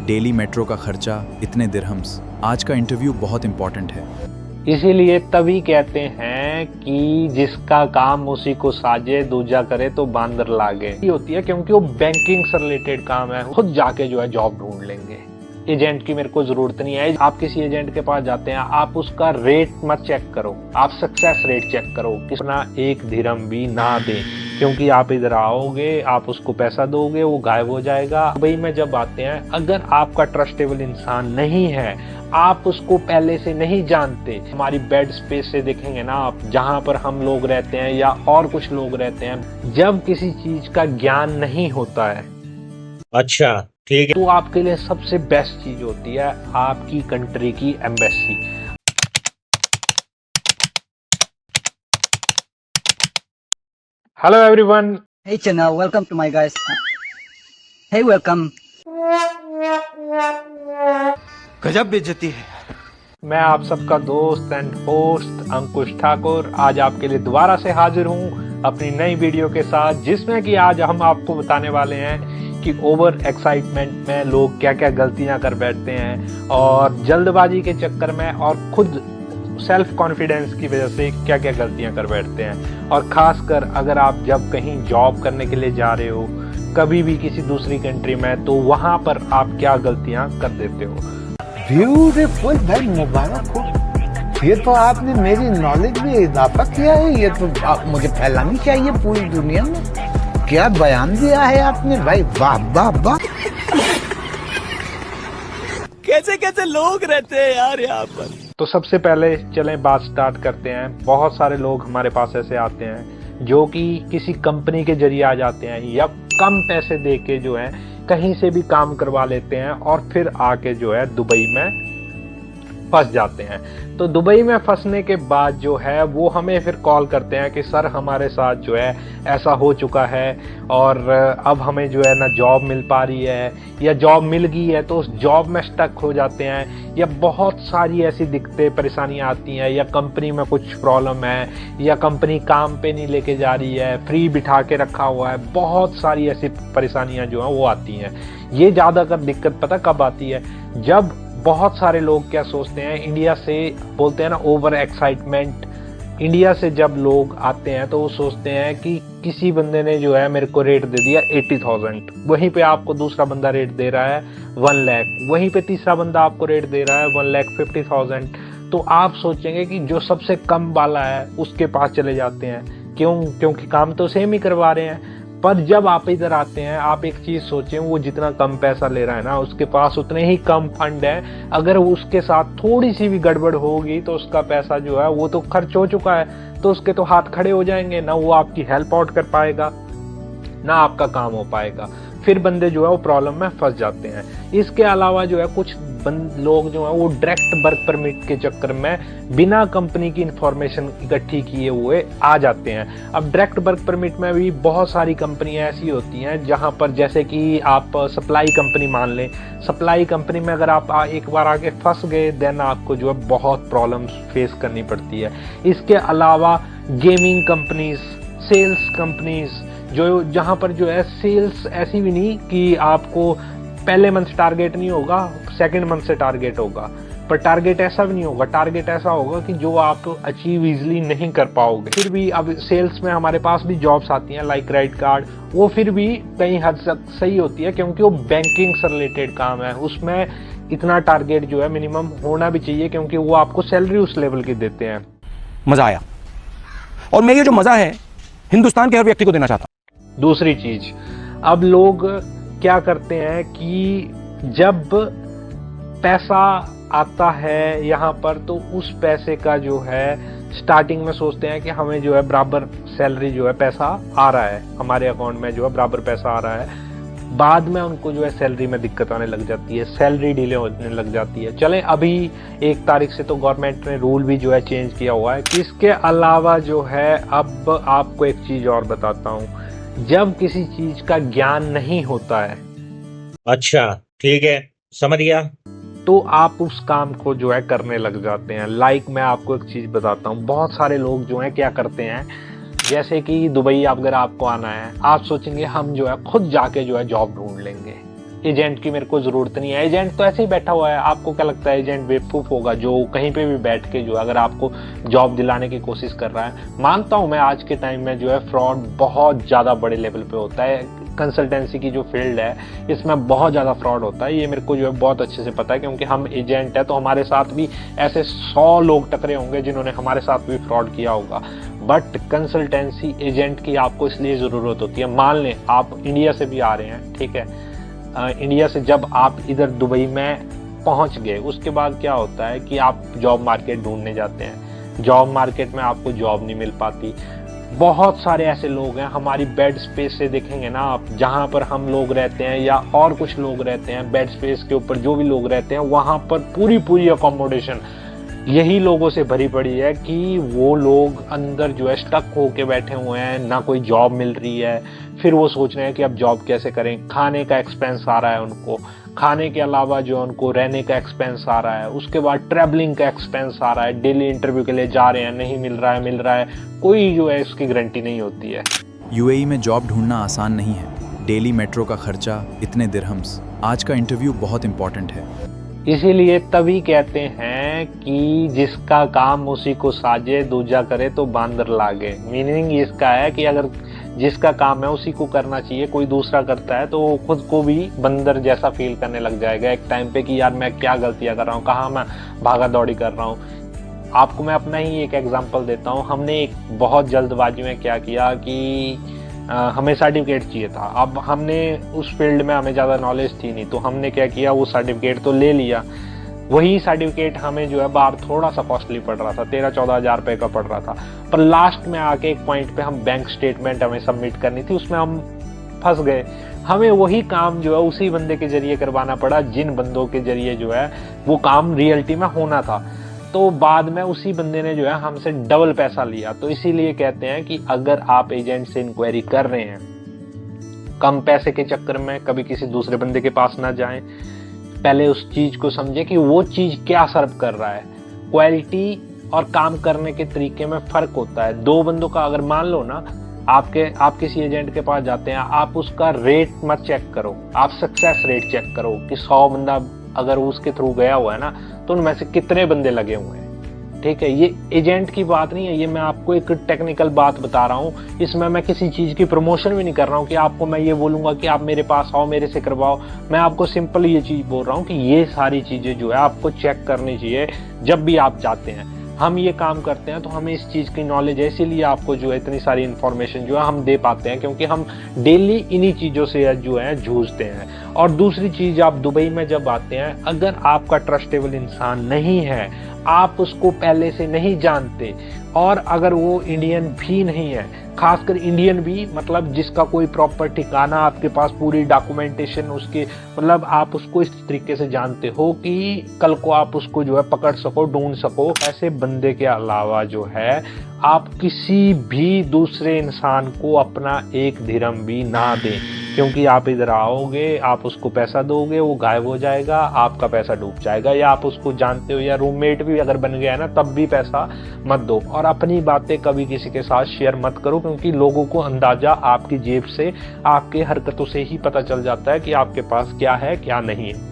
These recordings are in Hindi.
डेली मेट्रो का खर्चा इतने दिरहम्स। आज का इंटरव्यू बहुत इंपॉर्टेंट है। इसीलिए तभी कहते हैं कि जिसका काम उसी को साजे, दूजा करे तो बांदर लागे। ये होती है क्योंकि वो बैंकिंग से रिलेटेड काम है, खुद जाके जो है जॉब ढूंढ लेंगे। एजेंट की मेरे को जरूरत नहीं है। आप किसी एजेंट के पास जाते हैं, आप उसका रेट मत चेक करो, आप सक्सेस रेट चेक करो। कितना एक दिरहम भी ना दें, क्योंकि आप इधर आओगे, आप उसको पैसा दोगे, वो गायब हो जाएगा। दुबई में जब आते हैं, अगर आपका ट्रस्टेबल इंसान नहीं है, आप उसको पहले से नहीं जानते, हमारी बेड स्पेस से देखेंगे ना आप, जहाँ पर हम लोग रहते हैं या और कुछ लोग रहते हैं, जब किसी चीज का ज्ञान नहीं होता है, अच्छा ठीक है, तो आपके लिए सबसे बेस्ट चीज होती है आपकी कंट्री की embassy. Hello everyone. Hey Chana, welcome to my guys. Hey, welcome. गजब बेइज्जती है। मैं आप सबका दोस्त एंड होस्ट अंकुश ठाकुर आज आपके लिए दोबारा से हाजिर हूँ अपनी नई वीडियो के साथ, जिसमें कि आज हम आपको बताने वाले हैं कि ओवर एक्साइटमेंट में लोग क्या क्या गलतियां कर बैठते हैं और जल्दबाजी के चक्कर में और खुद सेल्फ कॉन्फिडेंस की वजह से क्या क्या गलतियां कर बैठते हैं। और खासकर अगर आप जब कहीं जॉब करने के लिए जा रहे हो कभी भी किसी दूसरी कंट्री में, तो वहां पर आप क्या गलतियां कर देते हो। ब्यूटीफुल भाई, मुबारक हो। ये तो आपने मेरी नॉलेज में इजाफा किया है। ये तो मुझे फैलानी चाहिए पूरी दुनिया में। क्या बयान दिया है आपने भाई, वाह वाह वाह। कैसे कैसे लोग रहते हैं यार यहाँ पर। तो सबसे पहले चलें बात स्टार्ट करते हैं। बहुत सारे लोग हमारे पास ऐसे आते हैं जो कि किसी कंपनी के जरिए आ जाते हैं या कम पैसे दे के जो है कहीं से भी काम करवा लेते हैं और फिर आके जो है दुबई में फंस जाते हैं। तो दुबई में फंसने के बाद जो है वो हमें फिर कॉल करते हैं कि सर हमारे साथ जो है ऐसा हो चुका है और अब हमें जो है ना जॉब मिल पा रही है, या जॉब मिल गई है तो उस जॉब में स्टक हो जाते हैं, या बहुत सारी ऐसी दिक्कतें परेशानियां आती हैं, या कंपनी में कुछ प्रॉब्लम है, या कंपनी काम पे नहीं लेके जा रही है, फ्री बिठा के रखा हुआ है। बहुत सारी ऐसी परेशानियां जो हैं वो आती हैं। ये ज़्यादातर दिक्कत पता कब आती है, जब बहुत सारे लोग क्या सोचते हैं, इंडिया से बोलते हैं ना ओवर एक्साइटमेंट, इंडिया से जब लोग आते हैं तो वो सोचते हैं कि किसी बंदे ने जो है मेरे को रेट दे दिया 80,000, वहीं पे आपको दूसरा बंदा रेट दे रहा है 1 लाख, वहीं पे तीसरा बंदा आपको रेट दे रहा है 1,50,000। तो आप सोचेंगे कि जो सबसे कम वाला है उसके पास चले जाते हैं। क्योंकि काम तो सेम ही करवा रहे हैं। पर जब आप इधर आते हैं, आप एक चीज सोचें, वो जितना कम पैसा ले रहा है ना, उसके पास उतने ही कम फंड है। अगर उसके साथ थोड़ी सी भी गड़बड़ होगी तो उसका पैसा जो है वो तो खर्च हो चुका है, तो उसके तो हाथ खड़े हो जाएंगे, ना वो आपकी हेल्प आउट कर पाएगा ना आपका काम हो पाएगा। फिर बंदे जो है वो प्रॉब्लम में फंस जाते हैं। इसके अलावा जो है कुछ लोग जो है वो डायरेक्ट वर्क परमिट के चक्कर में बिना कंपनी की इंफॉर्मेशन इकट्ठी किए हुए आ जाते हैं। अब डायरेक्ट वर्क परमिट में भी बहुत सारी कंपनियां ऐसी होती हैं जहां पर, जैसे कि आप सप्लाई कंपनी मान लें, सप्लाई कंपनी में अगर आप एक बार आके फंस गए देन आपको जो है बहुत प्रॉब्लम्स फेस करनी पड़ती है। इसके अलावा गेमिंग कंपनीज, सेल्स कंपनीज, जो जहां पर जो है सेल्स ऐसी भी नहीं कि आपको पहले मंथ टारगेट नहीं होगा, सेकंड मंथ से टारगेट होगा, पर टारगेट ऐसा भी नहीं होगा, टारगेट ऐसा होगा कि जो आप अचीव इजीली नहीं कर पाओगे। फिर भी अब सेल्स में हमारे पास भी जॉब्स आती हैं लाइक क्रेडिट कार्ड, वो फिर भी कहीं हद तक सही होती है क्योंकि वो बैंकिंग से रिलेटेड काम है। उसमें इतना टारगेट जो है मिनिमम होना भी चाहिए क्योंकि वो आपको सैलरी उस लेवल की देते हैं। मजा आया और मैं ये जो मजा है हिंदुस्तान के हर व्यक्ति को देना चाहता हूं। दूसरी चीज, अब लोग क्या करते हैं कि जब पैसा आता है यहाँ पर तो उस पैसे का जो है स्टार्टिंग में सोचते हैं कि हमें जो है बराबर सैलरी जो है पैसा आ रहा है, हमारे अकाउंट में जो है बराबर पैसा आ रहा है। बाद में उनको जो है सैलरी में दिक्कत आने लग जाती है, सैलरी डिले होने लग जाती है। चलें, अभी 1 तारीख से तो गवर्नमेंट ने रूल भी जो है चेंज किया हुआ है। इसके अलावा जो है अब आपको एक चीज और बताता हूँ, जब किसी चीज का ज्ञान नहीं होता है, अच्छा ठीक है, समझ गया, तो आप उस काम को जो है करने लग जाते हैं। लाइक मैं आपको एक चीज बताता हूँ, बहुत सारे लोग जो है क्या करते हैं, जैसे कि दुबई अगर आपको आना है, आप सोचेंगे हम जो है खुद जाके जो है जॉब ढूंढ लेंगे। एजेंट की मेरे को ज़रूरत नहीं है, एजेंट तो ऐसे ही बैठा हुआ है। आपको क्या लगता है एजेंट बेवकूफ़ होगा जो कहीं पे भी बैठ के जो अगर आपको जॉब दिलाने की कोशिश कर रहा है? मानता हूँ मैं आज के टाइम में जो है फ्रॉड बहुत ज़्यादा बड़े लेवल पे होता है। कंसल्टेंसी की जो फील्ड है इसमें बहुत ज़्यादा फ्रॉड होता है, ये मेरे को जो है बहुत अच्छे से पता है, क्योंकि हम एजेंट है तो हमारे साथ भी ऐसे 100 लोग टकरे होंगे जिन्होंने हमारे साथ भी फ्रॉड किया होगा। बट कंसल्टेंसी एजेंट की आपको इसलिए ज़रूरत होती है, मान लें आप इंडिया से भी आ रहे हैं, ठीक है, इंडिया से जब आप इधर दुबई में पहुंच गए उसके बाद क्या होता है कि आप जॉब मार्केट ढूंढने जाते हैं। जॉब मार्केट में आपको जॉब नहीं मिल पाती। बहुत सारे ऐसे लोग हैं, हमारी बेड स्पेस से देखेंगे ना आप, जहाँ पर हम लोग रहते हैं या और कुछ लोग रहते हैं, बेड स्पेस के ऊपर जो भी लोग रहते हैं वहाँ पर पूरी अकोमोडेशन यही लोगों से भरी पड़ी है कि वो लोग अंदर जो है स्टक होके बैठे हुए हैं, ना कोई जॉब मिल रही है। फिर वो सोच रहे हैं कि अब जॉब कैसे करें, खाने का एक्सपेंस आ रहा है उनको, खाने के अलावा जो उनको रहने का एक्सपेंस आ रहा है, उसके बाद ट्रैवलिंग का एक्सपेंस आ रहा है, डेली इंटरव्यू के लिए जा रहे हैं, नहीं मिल रहा है, कोई जो है इसकी गारंटी नहीं होती है। यूएई में जॉब ढूंढना आसान नहीं है। डेली मेट्रो का खर्चा इतने दिरहम्स। आज का इंटरव्यू बहुत इंपॉर्टेंट है, इसीलिए तभी कहते हैं कि जिसका काम उसी को साजे, दूजा करे तो बांदर लागे। मीनिंग इसका है कि अगर जिसका काम है उसी को करना चाहिए, कोई दूसरा करता है तो वो खुद को भी बंदर जैसा फील करने लग जाएगा एक टाइम पे कि यार मैं क्या गलतियां कर रहा हूँ, कहाँ मैं भागा दौड़ी कर रहा हूँ। आपको मैं अपना ही एक एग्जांपल देता हूँ। हमने एक बहुत जल्दबाजी में क्या किया कि हमें सर्टिफिकेट चाहिए था। अब हमने उस फील्ड में हमें ज़्यादा नॉलेज थी नहीं, तो हमने क्या किया, वो सर्टिफिकेट तो ले लिया। वही सर्टिफिकेट हमें जो है बाहर थोड़ा सा कॉस्टली पड़ रहा था, 13-14 हज़ार रुपये का पड़ रहा था। पर लास्ट में आके एक पॉइंट पे हम बैंक स्टेटमेंट हमें सबमिट करनी थी, उसमें हम फंस गए। हमें वही काम जो है उसी बंदे के जरिए करवाना पड़ा जिन बंदों के जरिए जो है वो काम रियलिटी में होना था। तो बाद में उसी बंदे ने जो है हमसे डबल पैसा लिया। तो इसीलिए कहते हैं कि अगर आप एजेंट से इंक्वायरी कर रहे हैं, कम पैसे के चक्कर में कभी किसी दूसरे बंदे के पास ना जाएं। पहले उस चीज को समझे कि वो चीज क्या सर्व कर रहा है। क्वालिटी और काम करने के तरीके में फर्क होता है। दो बंदों का अगर मान लो ना, आप किसी एजेंट के पास जाते हैं, आप उसका रेट मत चेक करो, आप सक्सेस रेट चेक करो कि 100 बंदा अगर उसके थ्रू गया हुआ है ना तो उनमें से कितने बंदे लगे हुए हैं। ठीक है, ये एजेंट की बात नहीं है, ये मैं आपको एक टेक्निकल बात बता रहा हूँ। इसमें मैं किसी चीज की प्रमोशन भी नहीं कर रहा हूँ कि आपको मैं ये बोलूंगा कि आप मेरे पास आओ, मेरे से करवाओ। मैं आपको सिंपल ये चीज बोल रहा हूँ कि ये सारी चीजें जो है आपको चेक करनी चाहिए जब भी आप जाते हैं। हम ये काम करते हैं तो हमें इस चीज़ की नॉलेज है, इसीलिए आपको जो है इतनी सारी इन्फॉर्मेशन जो है हम दे पाते हैं, क्योंकि हम डेली इन्हीं चीज़ों से जो है जूझते हैं। और दूसरी चीज़, आप दुबई में जब आते हैं, अगर आपका ट्रस्टेबल इंसान नहीं है, आप उसको पहले से नहीं जानते, और अगर वो इंडियन भी नहीं है, खासकर इंडियन भी, मतलब जिसका कोई प्रॉपर ठिकाना, आपके पास पूरी डॉक्यूमेंटेशन उसके, मतलब आप उसको इस तरीके से जानते हो कि कल को आप उसको जो है पकड़ सको, ढूंढ सको, ऐसे बंदे के अलावा जो है आप किसी भी दूसरे इंसान को अपना एक दिरहम भी ना दें। क्योंकि आप इधर आओगे, आप उसको पैसा दोगे, वो गायब हो जाएगा, आपका पैसा डूब जाएगा। या आप उसको जानते हो, या रूममेट भी अगर बन गया है ना, तब भी पैसा मत दो। और अपनी बातें कभी किसी के साथ शेयर मत करो, क्योंकि लोगों को अंदाजा आपकी जेब से, आपके हरकतों से ही पता चल जाता है कि आपके पास क्या है क्या नहीं है।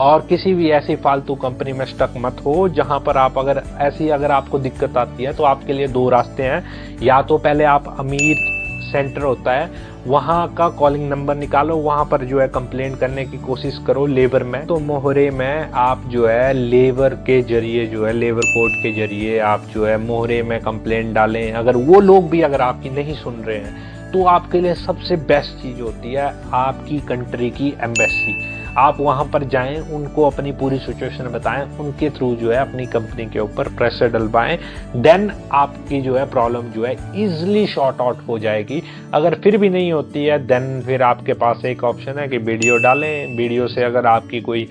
और किसी भी ऐसी फालतू कंपनी में स्टक मत हो जहां पर आप अगर आपको दिक्कत आती है तो आपके लिए दो रास्ते हैं। या तो पहले आप अमीर सेंटर होता है वहां का कॉलिंग नंबर निकालो, वहां पर जो है कंप्लेंट करने की कोशिश करो लेबर में। तो मोहरे में आप जो है लेबर के जरिए जो है, लेबर कोड के जरिए आप जो है मोहरे में कंप्लेंट डालें। अगर वो लोग भी अगर आपकी नहीं सुन रहे हैं तो आपके लिए सबसे बेस्ट चीज होती है आपकी कंट्री की एम्बेसी। आप वहां पर जाएं, उनको अपनी पूरी सिचुएशन बताएं, उनके थ्रू जो है अपनी कंपनी के ऊपर प्रेशर डलवाएं। देन आपकी जो है प्रॉब्लम जो है इजीली शॉर्ट आउट हो जाएगी। अगर फिर भी नहीं होती है, देन फिर आपके पास एक ऑप्शन है कि वीडियो डालें। वीडियो से अगर आपकी कोई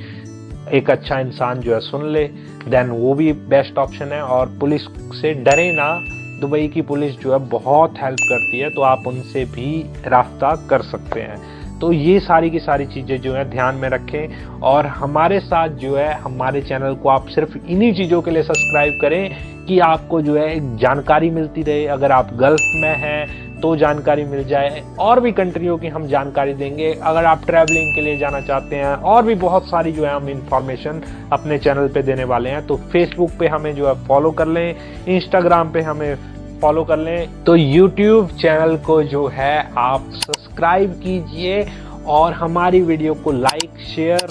एक अच्छा इंसान जो है सुन ले, देन वो भी बेस्ट ऑप्शन है। और पुलिस से डरे ना, दुबई की पुलिस जो है बहुत हेल्प करती है, तो आप उनसे भी राब्ता कर सकते हैं। तो ये सारी की सारी चीज़ें जो है ध्यान में रखें, और हमारे साथ जो है हमारे चैनल को आप सिर्फ इन्हीं चीज़ों के लिए सब्सक्राइब करें कि आपको जो है एक जानकारी मिलती रहे। अगर आप गल्फ में हैं, तो जानकारी मिल जाए। और भी कंट्रियों की हम जानकारी देंगे, अगर आप ट्रैवलिंग के लिए जाना चाहते हैं, और भी बहुत सारी जो है हम इंफॉर्मेशन अपने चैनल पे देने वाले हैं। तो फेसबुक पे हमें जो है फॉलो कर लें, इंस्टाग्राम पे हमें फॉलो कर लें, तो यूट्यूब चैनल को जो है आप सब्सक्राइब कीजिए और हमारी वीडियो को लाइक, शेयर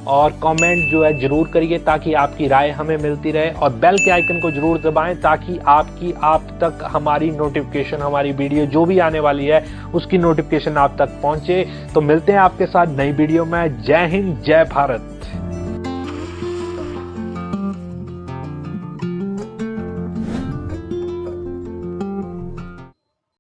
और कमेंट जो है जरूर करिए, ताकि आपकी राय हमें मिलती रहे। और बेल के आइकन को जरूर दबाएं, ताकि आप तक हमारी नोटिफिकेशन, हमारी वीडियो जो भी आने वाली है उसकी नोटिफिकेशन आप तक पहुंचे। तो मिलते हैं आपके साथ नई वीडियो में। जय हिंद, जय भारत।